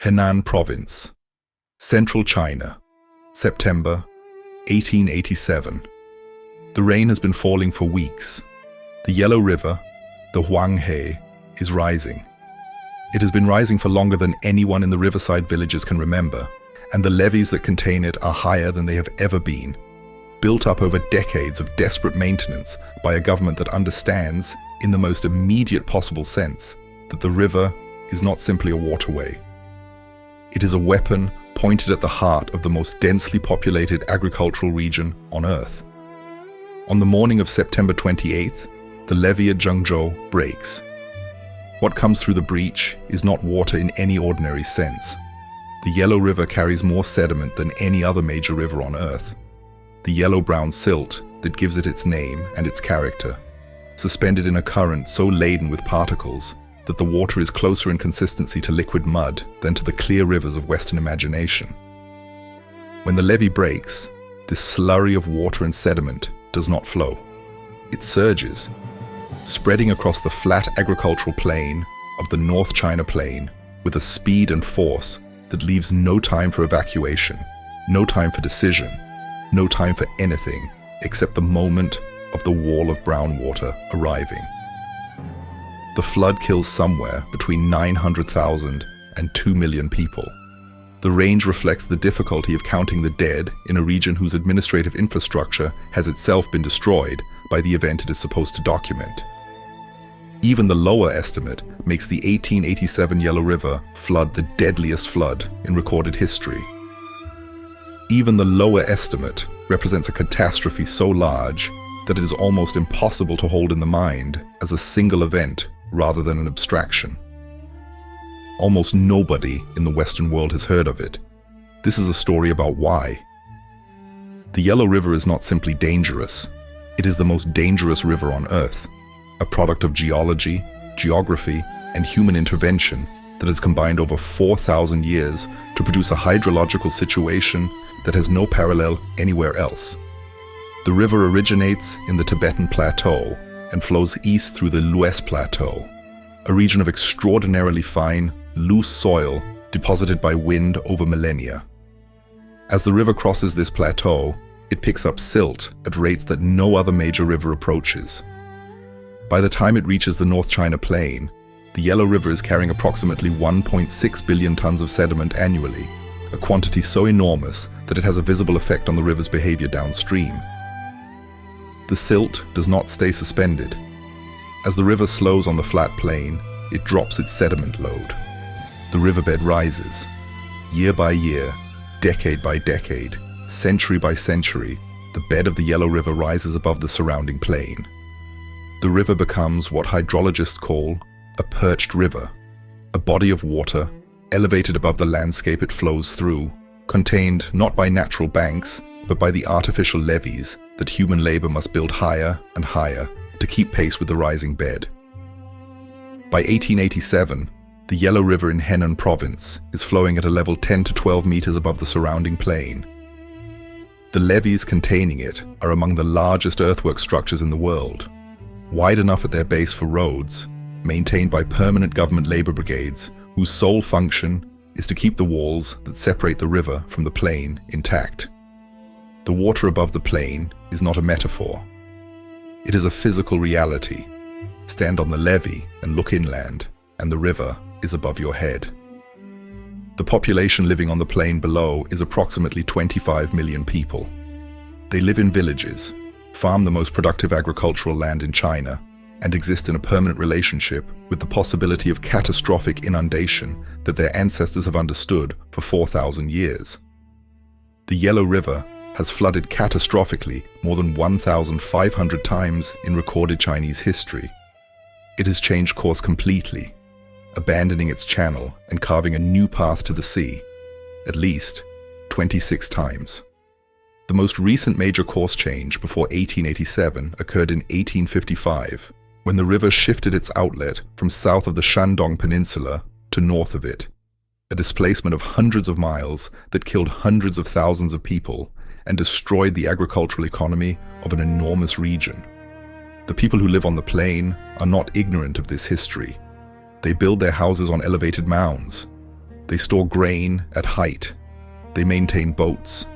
Henan Province, Central China, September 1887. The rain has been falling for weeks. The Yellow River, the Huanghe, is rising. It has been rising for longer than anyone in the riverside villages can remember, and the levees that contain it are higher than they have ever been, built up over decades of desperate maintenance by a government that understands, in the most immediate possible sense, that the river is not simply a waterway. It is a weapon pointed at the heart of the most densely populated agricultural region on Earth. On the morning of September 28th, the levee at Zhengzhou breaks. What comes through the breach is not water in any ordinary sense. The Yellow River carries more sediment than any other major river on Earth. The yellow-brown silt that gives it its name and its character, suspended in a current so laden with particles that the water is closer in consistency to liquid mud than to the clear rivers of Western imagination. When the levee breaks, this slurry of water and sediment does not flow. It surges, spreading across the flat agricultural plain of the North China Plain with a speed and force that leaves no time for evacuation, no time for decision, no time for anything except the moment of the wall of brown water arriving. The flood kills somewhere between 900,000 and 2 million people. The range reflects the difficulty of counting the dead in a region whose administrative infrastructure has itself been destroyed by the event it is supposed to document. Even the lower estimate makes the 1887 Yellow River flood the deadliest flood in recorded history. Even the lower estimate represents a catastrophe so large that it is almost impossible to hold in the mind as a single event rather than an abstraction. Almost nobody in the Western world has heard of it. This is a story about why. The Yellow River is not simply dangerous. It is the most dangerous river on Earth, a product of geology, geography, and human intervention that has combined over 4,000 years to produce a hydrological situation that has no parallel anywhere else. The river originates in the Tibetan Plateau and flows east through the Lues Plateau, a region of extraordinarily fine, loose soil deposited by wind over millennia. As the river crosses this plateau, it picks up silt at rates that no other major river approaches. By the time it reaches the North China Plain, the Yellow River is carrying approximately 1.6 billion tons of sediment annually, a quantity so enormous that it has a visible effect on the river's behavior downstream. The silt does not stay suspended. As the river slows on the flat plain, it drops its sediment load. The riverbed rises. Year by year, decade by decade, century by century, the bed of the Yellow River rises above the surrounding plain. The river becomes what hydrologists call a perched river, a body of water elevated above the landscape it flows through, contained not by natural banks, but by the artificial levees that human labor must build higher and higher to keep pace with the rising bed. By 1887, the Yellow River in Henan Province is flowing at a level 10 to 12 meters above the surrounding plain. The levees containing it are among the largest earthwork structures in the world, wide enough at their base for roads, maintained by permanent government labor brigades whose sole function is to keep the walls that separate the river from the plain intact. The water above the plain is not a metaphor. It is a physical reality. Stand on the levee and look inland, and the river is above your head. The population living on the plain below is approximately 25 million people. They live in villages, farm the most productive agricultural land in China, and exist in a permanent relationship with the possibility of catastrophic inundation that their ancestors have understood for 4,000 years. The Yellow River has flooded catastrophically more than 1,500 times in recorded Chinese history. It has changed course completely, abandoning its channel and carving a new path to the sea, at least 26 times. The most recent major course change before 1887 occurred in 1855, when the river shifted its outlet from south of the Shandong Peninsula to north of it, a displacement of hundreds of miles that killed hundreds of thousands of people and destroyed the agricultural economy of an enormous region. The people who live on the plain are not ignorant of this history. They build their houses on elevated mounds. They store grain at height. They maintain boats.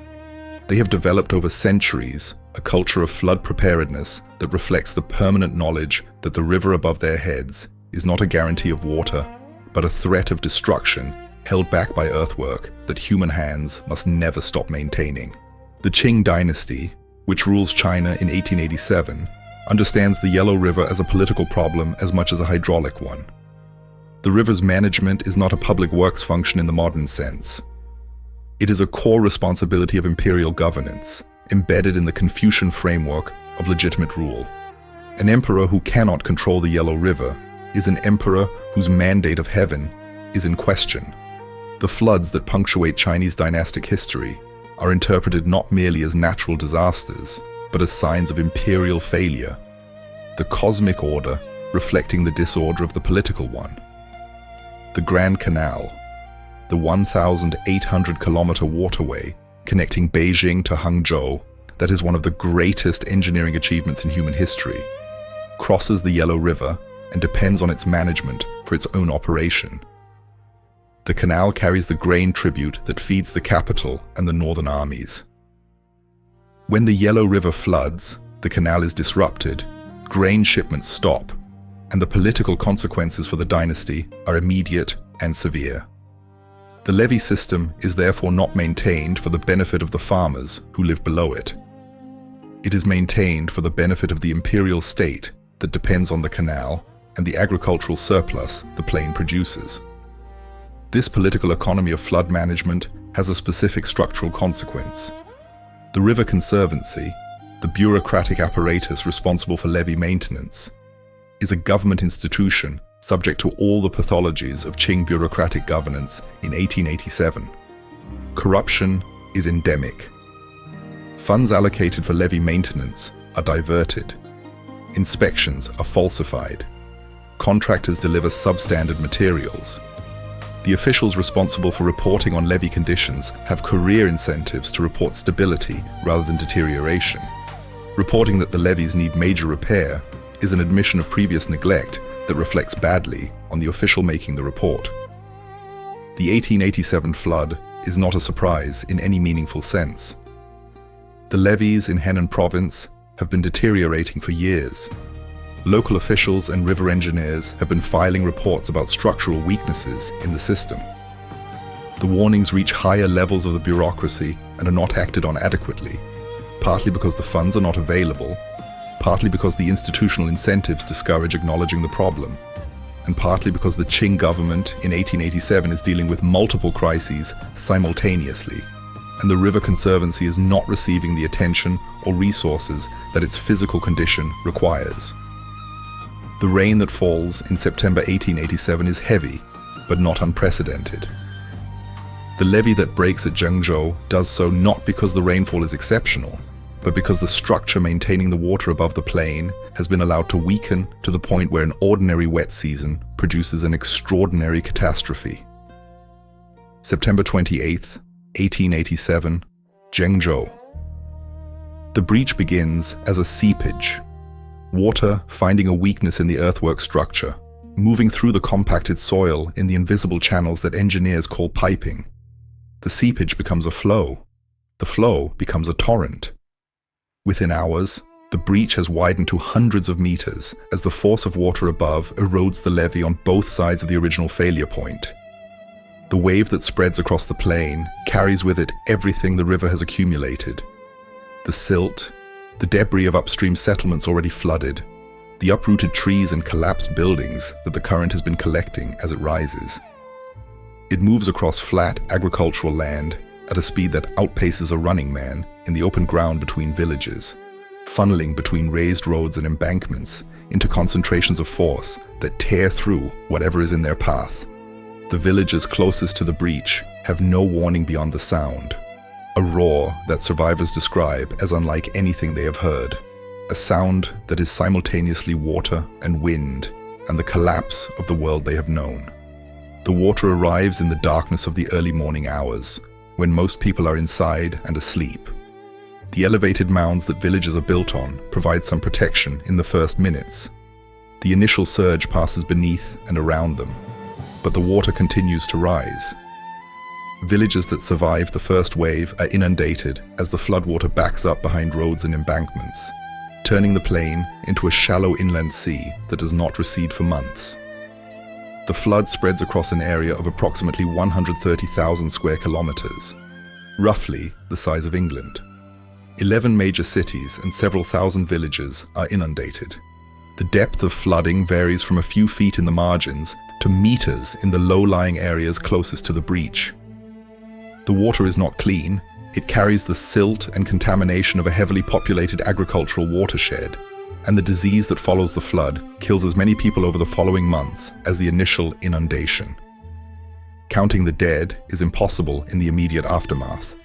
They have developed over centuries a culture of flood preparedness that reflects the permanent knowledge that the river above their heads is not a guarantee of water, but a threat of destruction held back by earthwork that human hands must never stop maintaining. The Qing dynasty, which rules China in 1887, understands the Yellow River as a political problem as much as a hydraulic one. The river's management is not a public works function in the modern sense. It is a core responsibility of imperial governance, embedded in the Confucian framework of legitimate rule. An emperor who cannot control the Yellow River is an emperor whose mandate of heaven is in question. The floods that punctuate Chinese dynastic history are interpreted not merely as natural disasters, but as signs of imperial failure, the cosmic order reflecting the disorder of the political one. The Grand Canal, the 1,800-kilometer waterway connecting Beijing to Zhengzhou, that is one of the greatest engineering achievements in human history, crosses the Yellow River and depends on its management for its own operation. The canal carries the grain tribute that feeds the capital and the northern armies. When the Yellow River floods, the canal is disrupted, grain shipments stop, and the political consequences for the dynasty are immediate and severe. The levee system is therefore not maintained for the benefit of the farmers who live below it. It is maintained for the benefit of the imperial state that depends on the canal and the agricultural surplus the plain produces. This political economy of flood management has a specific structural consequence. The River Conservancy, the bureaucratic apparatus responsible for levee maintenance, is a government institution subject to all the pathologies of Qing bureaucratic governance in 1887. Corruption is endemic. Funds allocated for levee maintenance are diverted. Inspections are falsified. Contractors deliver substandard materials. The officials responsible for reporting on levee conditions have career incentives to report stability rather than deterioration. Reporting that the levees need major repair is an admission of previous neglect that reflects badly on the official making the report. The 1887 flood is not a surprise in any meaningful sense. The levees in Henan province have been deteriorating for years. Local officials and river engineers have been filing reports about structural weaknesses in the system. The warnings reach higher levels of the bureaucracy and are not acted on adequately, partly because the funds are not available, partly because the institutional incentives discourage acknowledging the problem, and partly because the Qing government in 1887 is dealing with multiple crises simultaneously, and the River Conservancy is not receiving the attention or resources that its physical condition requires. The rain that falls in September 1887 is heavy, but not unprecedented. The levee that breaks at Zhengzhou does so not because the rainfall is exceptional, but because the structure maintaining the water above the plain has been allowed to weaken to the point where an ordinary wet season produces an extraordinary catastrophe. September 28th, 1887, Zhengzhou. The breach begins as a seepage, water finding a weakness in the earthwork structure, moving through the compacted soil in the invisible channels that engineers call piping. The seepage becomes a flow. The flow becomes a torrent. Within hours, the breach has widened to hundreds of meters as the force of water above erodes the levee on both sides of the original failure point. The wave that spreads across the plain carries with it everything the river has accumulated. The silt, the debris of upstream settlements already flooded, the uprooted trees and collapsed buildings that the current has been collecting as it rises. It moves across flat agricultural land at a speed that outpaces a running man in the open ground between villages, funneling between raised roads and embankments into concentrations of force that tear through whatever is in their path. The villages closest to the breach have no warning beyond the sound, a roar that survivors describe as unlike anything they have heard, a sound that is simultaneously water and wind and the collapse of the world they have known. The water arrives in the darkness of the early morning hours, when most people are inside and asleep. The elevated mounds that villages are built on provide some protection in the first minutes. The initial surge passes beneath and around them, but the water continues to rise. Villages that survive the first wave are inundated as the floodwater backs up behind roads and embankments, turning the plain into a shallow inland sea that does not recede for months. The flood spreads across an area of approximately 130,000 square kilometers, roughly the size of England. 11 major cities and several thousand villages are inundated. The depth of flooding varies from a few feet in the margins to meters in the low-lying areas closest to the breach. The water is not clean. It carries the silt and contamination of a heavily populated agricultural watershed, and the disease that follows the flood kills as many people over the following months as the initial inundation. Counting the dead is impossible in the immediate aftermath.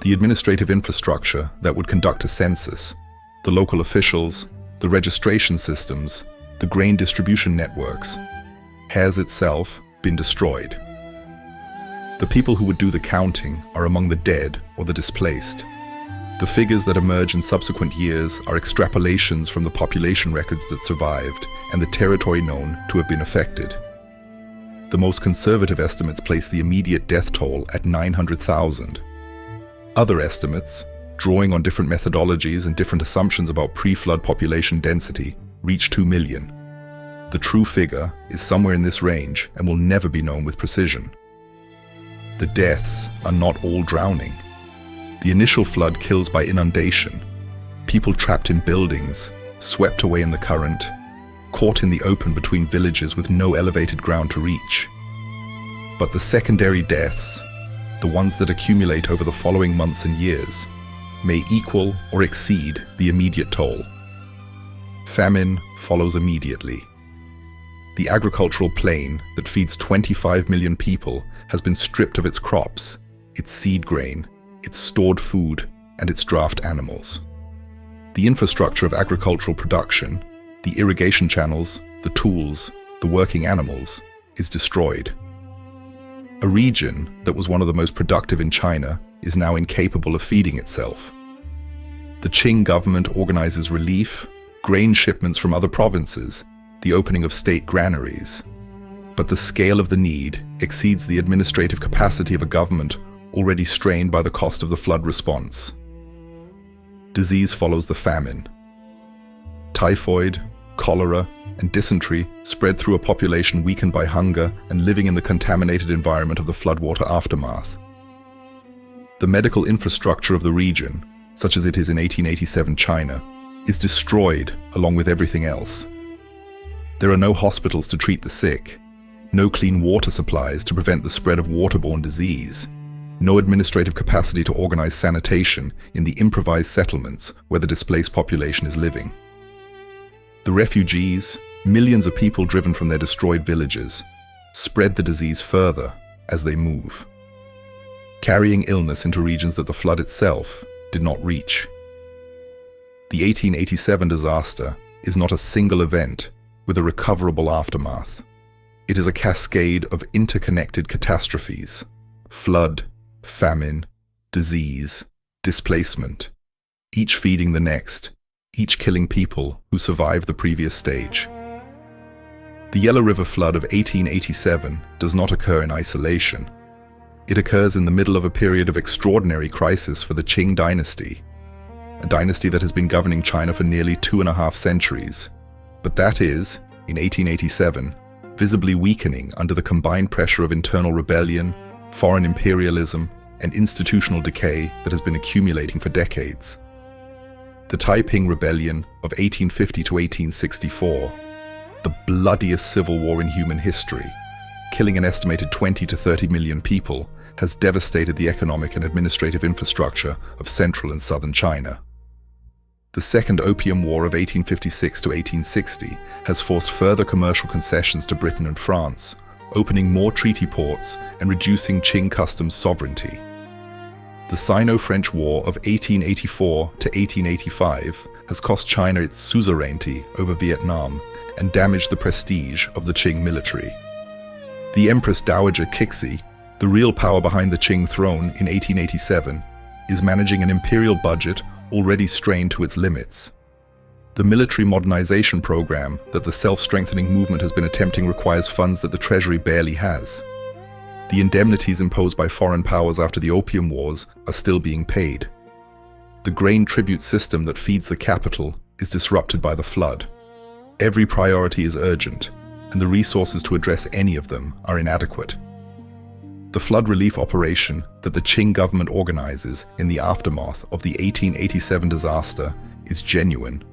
The administrative infrastructure that would conduct a census, the local officials, the registration systems, the grain distribution networks, has itself been destroyed. The people who would do the counting are among the dead or the displaced. The figures that emerge in subsequent years are extrapolations from the population records that survived and the territory known to have been affected. The most conservative estimates place the immediate death toll at 900,000. Other estimates, drawing on different methodologies and different assumptions about pre-flood population density, reach 2 million. The true figure is somewhere in this range and will never be known with precision. The deaths are not all drowning. The initial flood kills by inundation, people trapped in buildings, swept away in the current, caught in the open between villages with no elevated ground to reach. But the secondary deaths, the ones that accumulate over the following months and years, may equal or exceed the immediate toll. Famine follows immediately. The agricultural plain that feeds 25 million people has been stripped of its crops, its seed grain, its stored food, and its draft animals. The infrastructure of agricultural production, the irrigation channels, the tools, the working animals, is destroyed. A region that was one of the most productive in China is now incapable of feeding itself. The Qing government organizes relief, grain shipments from other provinces, the opening of state granaries. But the scale of the need exceeds the administrative capacity of a government already strained by the cost of the flood response. Disease follows the famine. Typhoid, cholera, and dysentery spread through a population weakened by hunger and living in the contaminated environment of the floodwater aftermath. The medical infrastructure of the region, such as it is in 1887 China, is destroyed along with everything else. There are no hospitals to treat the sick, no clean water supplies to prevent the spread of waterborne disease, no administrative capacity to organize sanitation in the improvised settlements where the displaced population is living. The refugees, millions of people driven from their destroyed villages, spread the disease further as they move, carrying illness into regions that the flood itself did not reach. The 1887 disaster is not a single event with a recoverable aftermath. It is a cascade of interconnected catastrophes: flood, famine, disease, displacement, each feeding the next, each killing people who survived the previous stage. The Yellow River flood of 1887 does not occur in isolation. It occurs in the middle of a period of extraordinary crisis for the Qing dynasty, a dynasty that has been governing China for nearly 2.5 centuries, but that is, in 1887, visibly weakening under the combined pressure of internal rebellion, foreign imperialism, and institutional decay that has been accumulating for decades. The Taiping Rebellion of 1850 to 1864, the bloodiest civil war in human history, killing an estimated 20 to 30 million people, has devastated the economic and administrative infrastructure of central and southern China. The Second Opium War of 1856 to 1860 has forced further commercial concessions to Britain and France, opening more treaty ports and reducing Qing customs sovereignty. The Sino-French War of 1884 to 1885 has cost China its suzerainty over Vietnam and damaged the prestige of the Qing military. The Empress Dowager Cixi, the real power behind the Qing throne in 1887, is managing an imperial budget already strained to its limits. The military modernization program that the self-strengthening movement has been attempting requires funds that the Treasury barely has. The indemnities imposed by foreign powers after the Opium Wars are still being paid. The grain tribute system that feeds the capital is disrupted by the flood. Every priority is urgent, and the resources to address any of them are inadequate. The flood relief operation that the Qing government organizes in the aftermath of the 1887 disaster is genuine,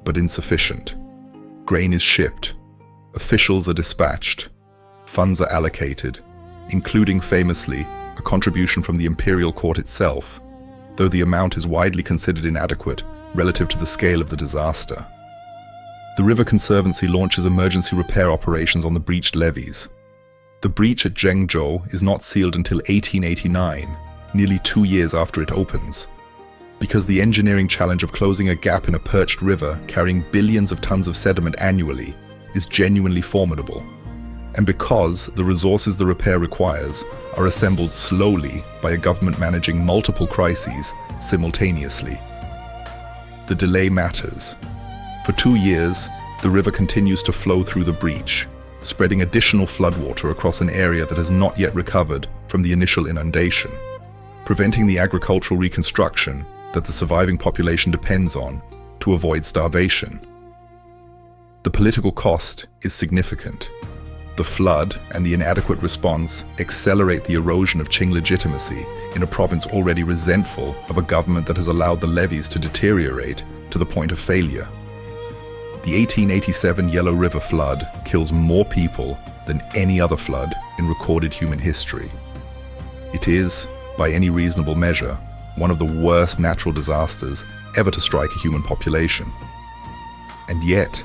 but insufficient. Grain is shipped, officials are dispatched, funds are allocated, including famously a contribution from the imperial court itself, though the amount is widely considered inadequate relative to the scale of the disaster. The River Conservancy launches emergency repair operations on the breached levees. The breach at Zhengzhou is not sealed until 1889, nearly 2 years after it opens. Because the engineering challenge of closing a gap in a perched river carrying billions of tons of sediment annually is genuinely formidable, and because the resources the repair requires are assembled slowly by a government managing multiple crises simultaneously. The delay matters. For 2 years, the river continues to flow through the breach, spreading additional floodwater across an area that has not yet recovered from the initial inundation, preventing the agricultural reconstruction that the surviving population depends on to avoid starvation. The political cost is significant. The flood and the inadequate response accelerate the erosion of Qing legitimacy in a province already resentful of a government that has allowed the levees to deteriorate to the point of failure. The 1887 Yellow River flood kills more people than any other flood in recorded human history. It is, by any reasonable measure, one of the worst natural disasters ever to strike a human population. And yet,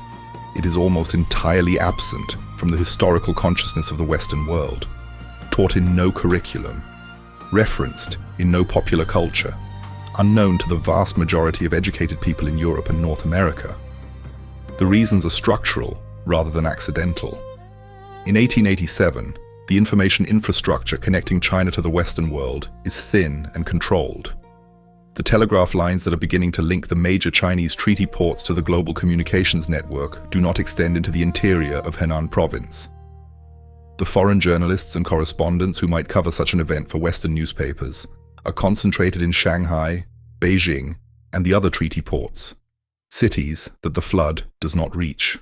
it is almost entirely absent from the historical consciousness of the Western world, taught in no curriculum, referenced in no popular culture, unknown to the vast majority of educated people in Europe and North America. The reasons are structural rather than accidental. In 1887, the information infrastructure connecting China to the Western world is thin and controlled. The telegraph lines that are beginning to link the major Chinese treaty ports to the global communications network do not extend into the interior of Henan province. The foreign journalists and correspondents who might cover such an event for Western newspapers are concentrated in Shanghai, Beijing, and the other treaty ports, cities that the flood does not reach.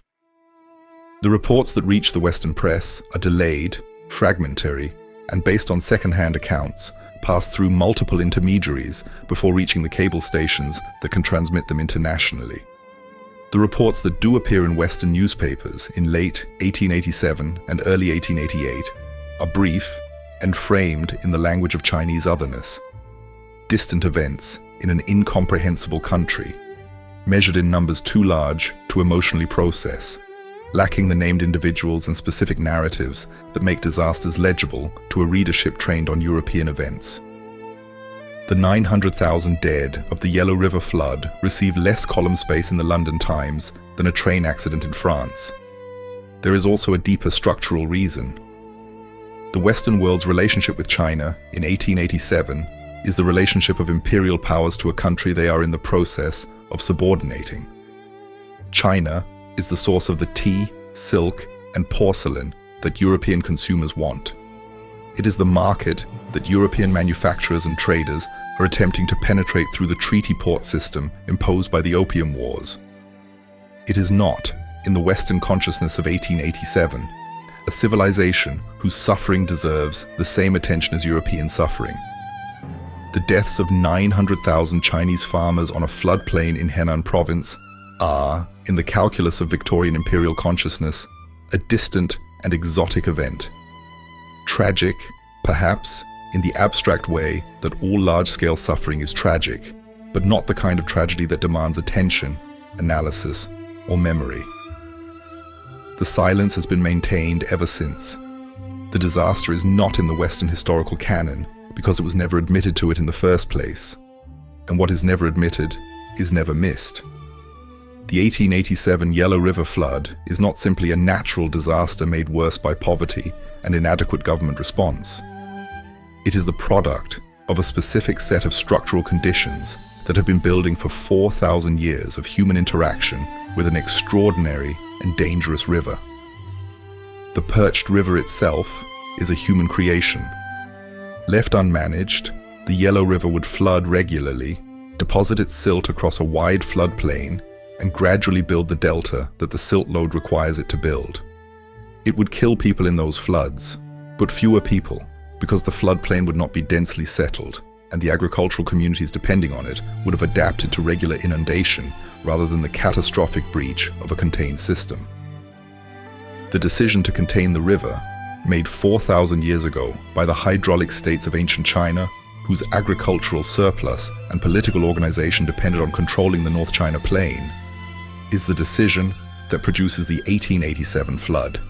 The reports that reach the Western press are delayed, fragmentary, and based on second-hand accounts, pass through multiple intermediaries before reaching the cable stations that can transmit them internationally. The reports that do appear in Western newspapers in late 1887 and early 1888 are brief and framed in the language of Chinese otherness. Distant events in an incomprehensible country, measured in numbers too large to emotionally process, lacking the named individuals and specific narratives that make disasters legible to a readership trained on European events. The 900,000 dead of the Yellow River flood receive less column space in the London Times than a train accident in France. There is also a deeper structural reason. The Western world's relationship with China in 1887 is the relationship of imperial powers to a country they are in the process of subordinating. China is the source of the tea, silk, and porcelain that European consumers want. It is the market that European manufacturers and traders are attempting to penetrate through the treaty port system imposed by the Opium Wars. It is not, in the Western consciousness of 1887, a civilization whose suffering deserves the same attention as European suffering. The deaths of 900,000 Chinese farmers on a floodplain in Henan province are, in the calculus of Victorian imperial consciousness, a distant and exotic event. Tragic, perhaps, in the abstract way that all large-scale suffering is tragic, but not the kind of tragedy that demands attention, analysis, or memory. The silence has been maintained ever since. The disaster is not in the Western historical canon because it was never admitted to it in the first place, and what is never admitted is never missed. The 1887 Yellow River flood is not simply a natural disaster made worse by poverty and inadequate government response. It is the product of a specific set of structural conditions that have been building for 4,000 years of human interaction with an extraordinary and dangerous river. The perched river itself is a human creation, Left unmanaged, the Yellow River would flood regularly, deposit its silt across a wide floodplain, and gradually build the delta that the silt load requires it to build. It would kill people in those floods, but fewer people, because the floodplain would not be densely settled, and the agricultural communities depending on it would have adapted to regular inundation rather than the catastrophic breach of a contained system. The decision to contain the river, made 4,000 years ago by the hydraulic states of ancient China, whose agricultural surplus and political organization depended on controlling the North China Plain, is the decision that produces the 1887 flood.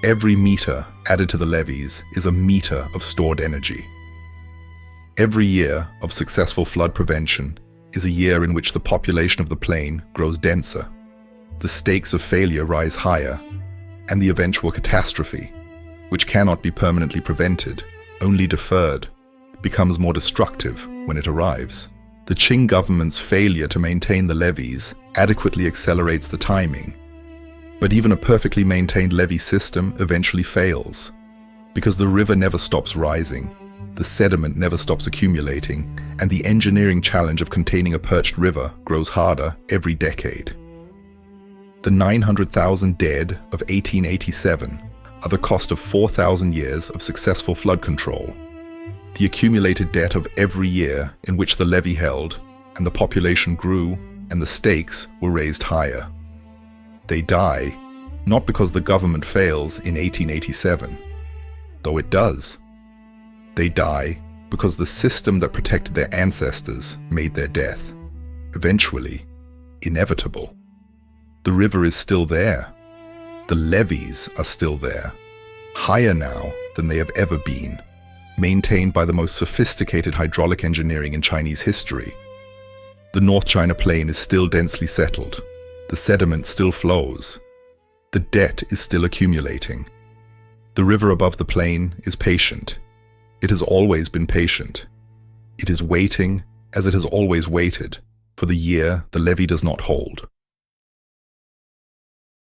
Every meter added to the levees is a meter of stored energy. Every year of successful flood prevention is a year in which the population of the plain grows denser, the stakes of failure rise higher, and the eventual catastrophe, which cannot be permanently prevented, only deferred, becomes more destructive when it arrives. The Qing government's failure to maintain the levees adequately accelerates the timing. But even a perfectly maintained levee system eventually fails, because the river never stops rising, the sediment never stops accumulating, and the engineering challenge of containing a perched river grows harder every decade. The 900,000 dead of 1887 are the cost of 4,000 years of successful flood control, the accumulated debt of every year in which the levee held, and the population grew, and the stakes were raised higher. They die, not because the government fails in 1887, though it does. They die because the system that protected their ancestors made their death, eventually, inevitable. The river is still there. The levees are still there, higher now than they have ever been, maintained by the most sophisticated hydraulic engineering in Chinese history. The North China Plain is still densely settled. The sediment still flows. The debt is still accumulating. The river above the plain is patient. It has always been patient. It is waiting, as it has always waited, for the year the levee does not hold.